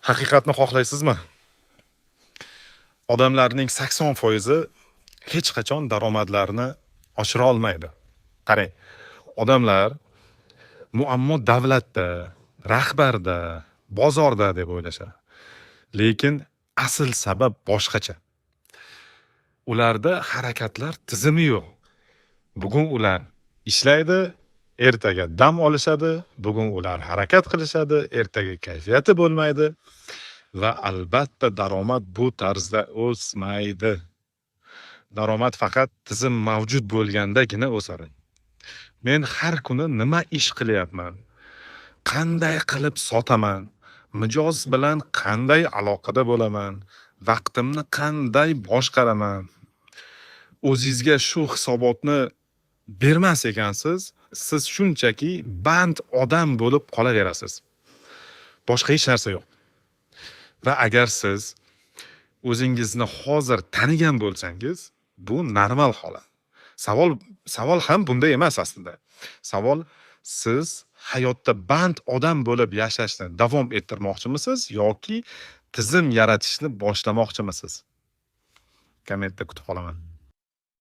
Haqiqatni xohlaysizmi? Odamlarning 80% hech qachon daromadlarini oshira olmaydi. Qarang, odamlar muammo davlatda, rahbarda, bozorda deb o'ylashadi. Lekin asl sabab boshqacha. Ularda harakatlar tizimi yo'q. Bugun ular ishlaydi, ertaga dam olishadi, bugun ular harakat qilishadi, ertaga kayfiyati bo'lmaydi va albatta daromad bu tarzda o'smaydi. Daromad faqat tizim mavjud bo'lgandagina o'sadi. Men har kuni nima ish qilyapman? Qanday qilib sotaman? Mijoz bilan qanday aloqada bo'laman? Vaqtimni qanday boshqaraman? O'zingizga shu hisobotni bermas ekansiz, siz shunchaki band odam bo'lib qolaverasiz. Boshqa hech narsa yo'q. Va agar siz o'zingizni hozir tanigan bo'lsangiz, bu normal holat. Savol ham bunda emas aslida. Savol, siz hayotda band odam bo'lib yashashni davom ettirmoqchimisiz yoki tizim yaratishni boshlamoqchimisiz? Kommentda kutib qolaman.